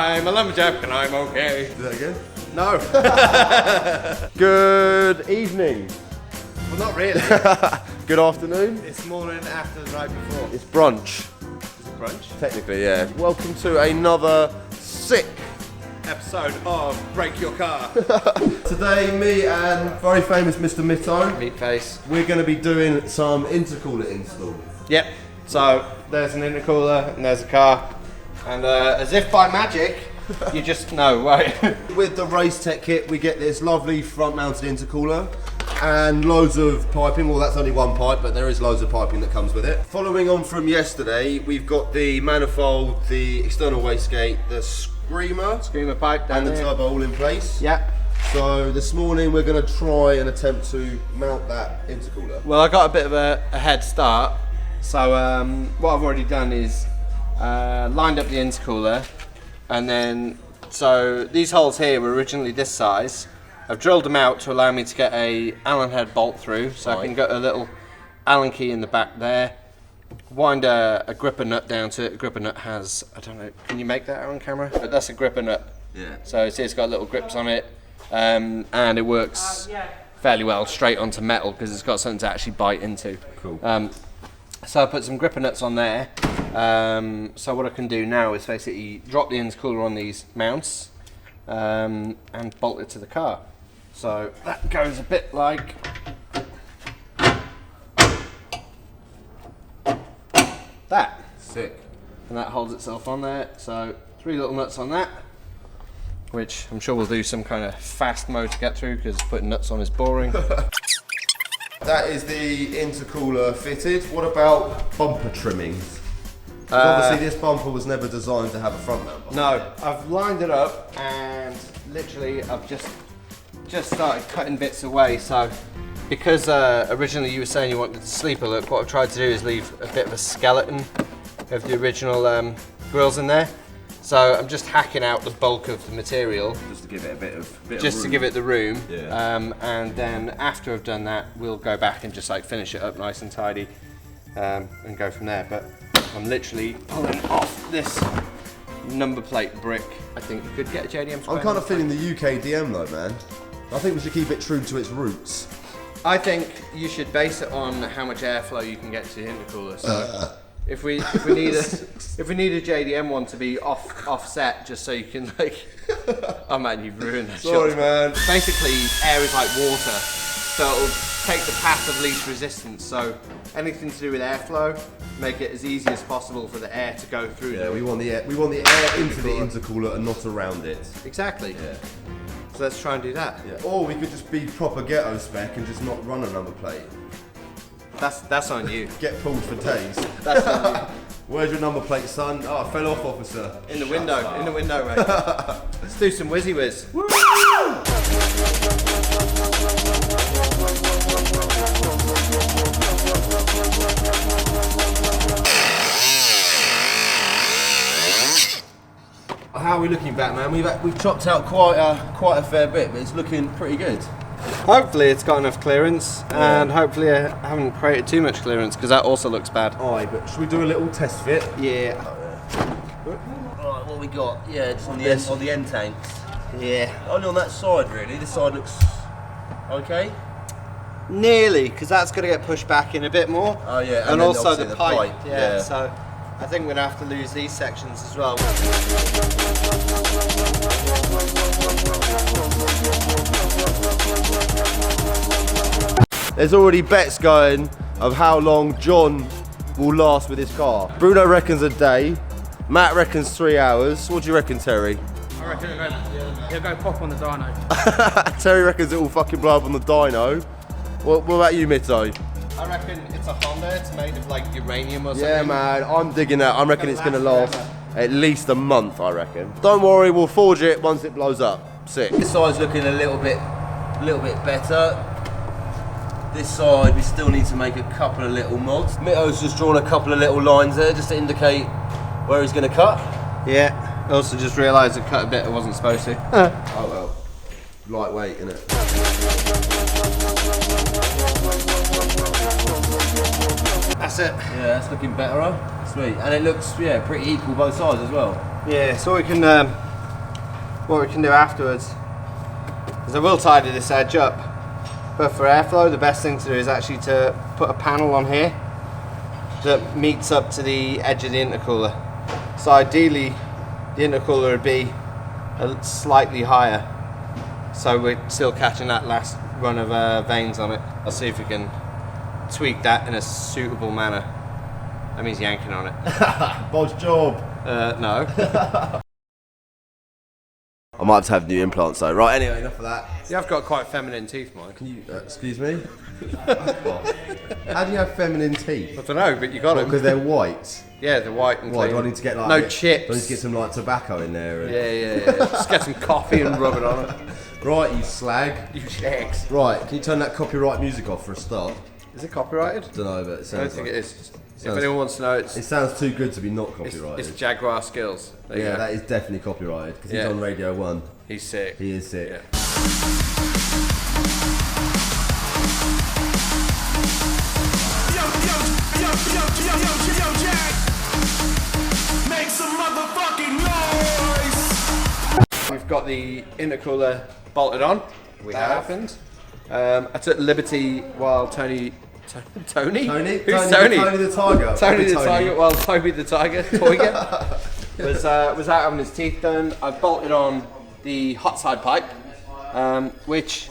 I'm a lumberjack and I'm okay. Do that again? No. Good evening. Well, not really. Good afternoon. It's morning after the night before. It's brunch. Is it brunch? Technically, yeah. Welcome to another sick episode of Break Your Car. Today, me and very famous Mr. Mitto, Meat face. we're going to be doing some intercooler install. Yep. So there's an intercooler and there's a car, and as if by magic, you just know, right? With the Race Tech kit, we get this lovely front-mounted intercooler and loads of piping. Well, that's only one pipe, but there is loads of piping that comes with it. Following on from yesterday, we've got the manifold, the external wastegate, the screamer pipe down and the there. turbo all in place. Yep. So this morning we're going to try and attempt to mount that intercooler. Well, I got a bit of a head start. So what I've already done is lined up the intercooler, and then so these holes here were originally this size. I've drilled them out to allow me to get a Allen head bolt through, so I can get a little Allen key in the back there. Wind a gripper nut down to it. A gripper nut has, I don't know, can you make that on camera? But that's a gripper nut. Yeah. So it's got little grips on it, and it works fairly well straight onto metal because it's got something to actually bite into. Cool. So I put some gripper nuts on there. So what I can do now is basically drop the intercooler on these mounts and bolt it to the car. So that goes a bit like that. Sick. And that holds itself on there. So 3 little nuts on that, which I'm sure we'll do some kind of fast mode to get through because putting nuts on is boring. That is the intercooler fitted. What about bumper trimmings? 'Cause obviously this bumper was never designed to have a front mount. No, I've lined it up and literally I've just started cutting bits away. So because originally you were saying you wanted the sleeper look, what I've tried to do is leave a bit of a skeleton of the original grills in there. So I'm just hacking out the bulk of the material. Just to give it a bit of Just to give it the room. Yeah. And then after I've done that, we'll go back and just like finish it up nice and tidy and go from there. But I'm literally pulling off this number plate brick. I think you could get a JDM square. I'm kind of feeling the UK DM though, man. I think we should keep it true to its roots. I think you should base it on how much airflow you can get to the intercooler. So if we need a JDM one to be offset, just so you can like, oh man, you've ruined that. Sorry, shot. man. Basically, air is like water, so it'll take the path of least resistance. So anything to do with airflow, make it as easy as possible for the air to go through. Yeah, we want the air into the intercooler and not around it. Exactly. Yeah. So let's try and do that. Yeah. Or we could just be proper ghetto spec and just not run a number plate. That's on you. Get pulled for days. That's on you. Where's your number plate, son? Oh, I fell off, officer. In the window, mate. Let's do some whizzy whiz. How are we looking, Batman? We've chopped out quite a fair bit, but it's looking pretty good. Hopefully it's got enough clearance, and hopefully I haven't created too much clearance because that also looks bad. Aye, but should we do a little test fit? Yeah. Right, what we got? Yeah, just on the end tanks. Yeah. Only on that side, really. This side looks okay. Nearly, because that's going to get pushed back in a bit more. Oh yeah, and then also obviously the pipe. Yeah. So I think we're going to have to lose these sections as well. There's already bets going of how long John will last with his car. Bruno reckons a day. Matt reckons 3 hours. What do you reckon, Terry? I reckon it'll go pop on the dyno. Terry reckons it will fucking blow up on the dyno. What about you, Mitto? I reckon it's a Honda. It's made of like uranium or something. Yeah, man, I'm digging that. I reckon it's going to last at least a month, I reckon. Don't worry, we'll forge it once it blows up. Sick. This side's looking a little bit better. This side, we still need to make a couple of little mods. Mitto's just drawn a couple of little lines there just to indicate where he's going to cut. Yeah. I also just realised I cut a bit I wasn't supposed to. Oh well, lightweight, innit? That's it. Yeah, that's looking better, huh? Sweet. And it looks, yeah, pretty equal both sides as well. Yeah, so we can what we can do afterwards is I will tidy this edge up, but for airflow the best thing to do is actually to put a panel on here that meets up to the edge of the intercooler. So ideally the intercooler would be slightly higher, so we're still catching that last run of vanes on it. I'll see if we can tweak that in a suitable manner. That means yanking on it. Bod's job. No. I might have to have new implants though. Right, anyway, enough of that. You have got quite feminine teeth, Mike. Can you, excuse me? How do you have feminine teeth? I don't know, but you got them. Because they're white. Yeah, they're white and Why, clean. do I need to get like... no chips. Do I need to get some like tobacco in there? And... Yeah. Just get some coffee and rub it on it. Right, you slag. You shags. Right, can you turn that copyright music off for a start? Is it copyrighted? Don't know, but it I don't sounds think like... it is. If anyone wants to know, It sounds too good to be not it's copyrighted. Jaguar Skills. There you Yeah, go. that is definitely copyrighted because Yeah. he's on Radio 1. He's sick. He is sick. Yeah. Make some motherfucking noise. We've got the intercooler bolted on. That happened. I took liberty while Tony? Who's Tony? Tony Tony? the Tiger. Tony the Tiger, well, Toby the Tiger, Toyger, was out having his teeth done. I bolted on the hot side pipe, which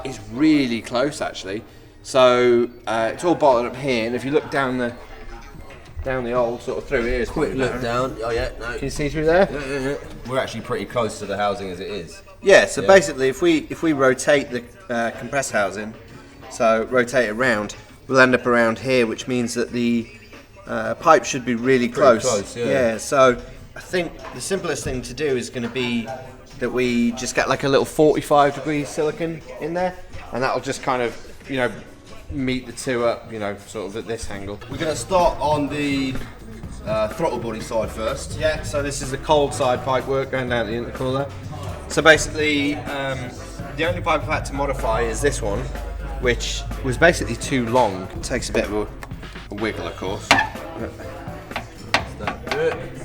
is really close actually. So it's all bolted up here, and if you look down the old sort of through here, it's Quick look down. Oh yeah, no. Can you see through there? Yeah. We're actually pretty close to the housing as it is. Yeah. So basically, if we rotate the compressor housing, so rotate it around, we'll end up around here, which means that the pipe should be really close. Yeah. So I think the simplest thing to do is going to be that we just get like a little 45-degree silicon in there, and that'll just kind of, meet the two up, sort of at this angle. We're going to start on the throttle body side first. Yeah, so this is the cold side pipe work going down the intercooler. So basically, the only pipe I've had to modify is this one, which was basically too long. It takes a bit of a wiggle, of course.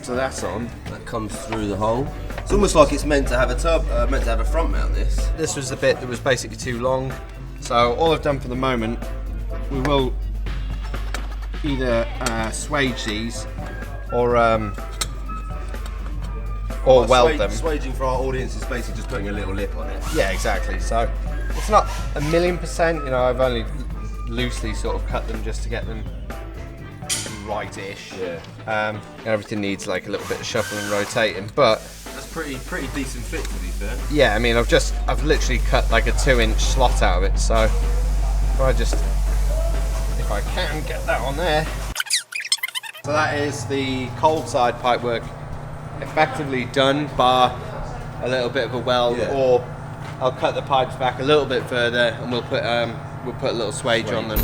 So that's on. That comes through the hole. It's almost like it's meant to have a front mount. This was the bit that was basically too long. So all I've done for the moment, we will either swage these or weld them. Swaging for our audience is basically just putting a little lip on it. Yeah, exactly. So it's not 1,000,000%. I've only loosely sort of cut them just to get them right-ish. Yeah. Everything needs like a little bit of shuffling and rotating, but That's pretty decent fit to be fair. yeah, I mean, I've literally cut like a 2-inch slot out of it. So if I can get that on there. So that is the cold side pipework effectively done, bar a little bit of a weld, Yeah. or I'll cut the pipes back a little bit further and we'll put a little swage on them.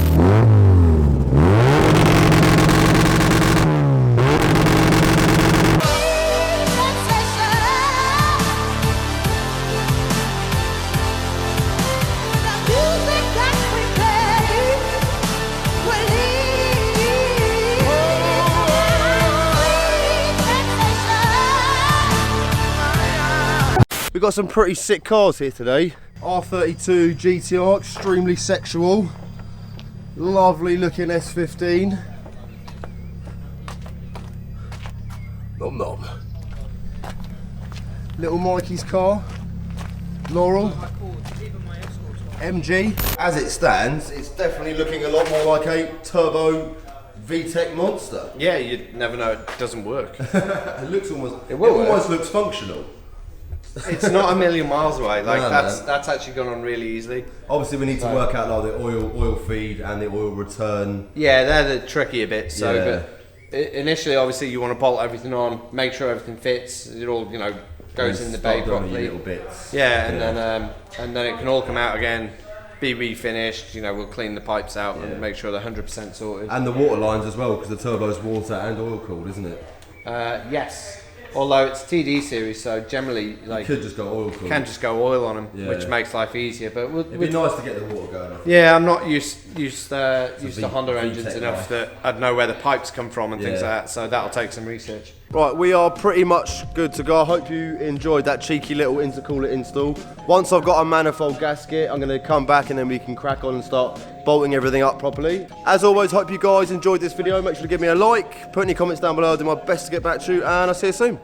We've got some pretty sick cars here today. R32 GTR, extremely sexual. Lovely looking S15. Nom nom. Little Mikey's car. Laurel. MG. As it stands, it's definitely looking a lot more like a turbo VTEC monster. Yeah, you never know, it doesn't work. It looks almost. It will work. almost looks functional. It's not 1,000,000 miles away. Like No, that's actually gone on really easily. Obviously, we need to work out like the oil feed and the oil return. Yeah, they're the trickier bits. So, Yeah. but initially, obviously, you want to bolt everything on, make sure everything fits. It all goes in the bay Start doing properly. your little bits. Yeah, and then it can all come out again, be refinished. We'll clean the pipes out and make sure they're 100% sorted. And the water lines as well, because the turbo's water and oil cooled, isn't it? Yes, although it's TD series, so generally You could just go oil cooled. can just go oil on them, Yeah. which makes life easier. But It'd be nice to get the water going. yeah, I'm not used to Honda VTEC engines enough life. that I'd know where the pipes come from and things Yeah. like that. So that'll take some research. Right, we are pretty much good to go. I hope you enjoyed that cheeky little intercooler install. Once I've got a manifold gasket, I'm going to come back and then we can crack on and start bolting everything up properly. As always, hope you guys enjoyed this video. Make sure to give me a like, put any comments down below. I'll do my best to get back to you, and I'll see you soon.